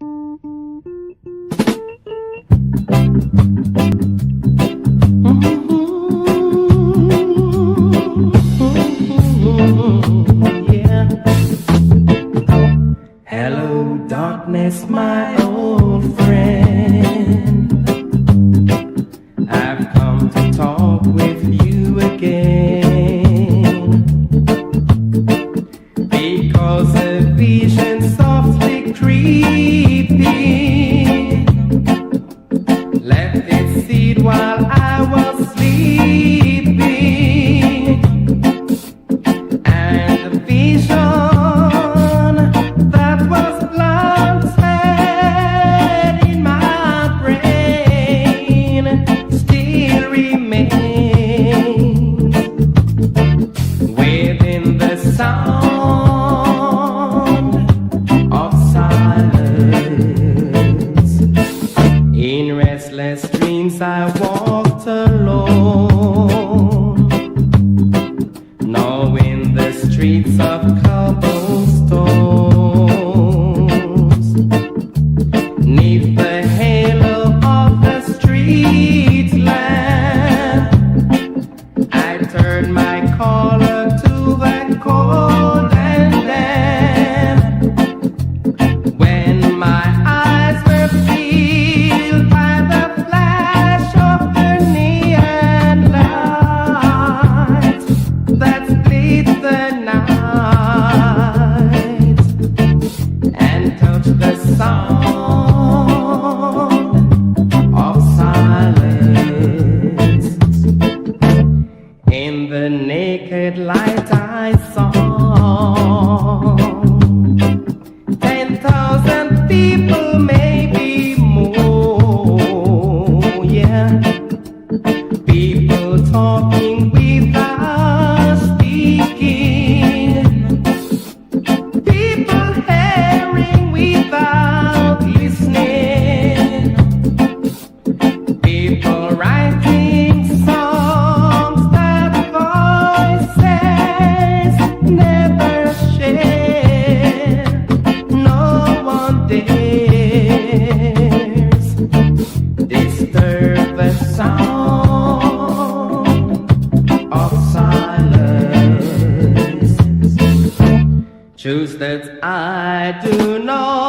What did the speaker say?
Yeah. Hello, darkness, my old friend. I've come to talk with you again, because a vision softly creeping left its seed while I was sleeping, and the vision that was planted in my brain still remains within the sound of silence. In restless dreams I walked alone, knowing the streets of cobblestones. Neath the halo of the street lamp, I turned my collar to the cold and damp. When my eyes were filled by the flash of the neon light that split the night and touched the sound of silence. In the naked light I saw 10,000 people, maybe more, yeah. People talking without speaking, people hearing without listening, people writing songs that voices never share. No one dares disturb the sound of silence. Truths that I do not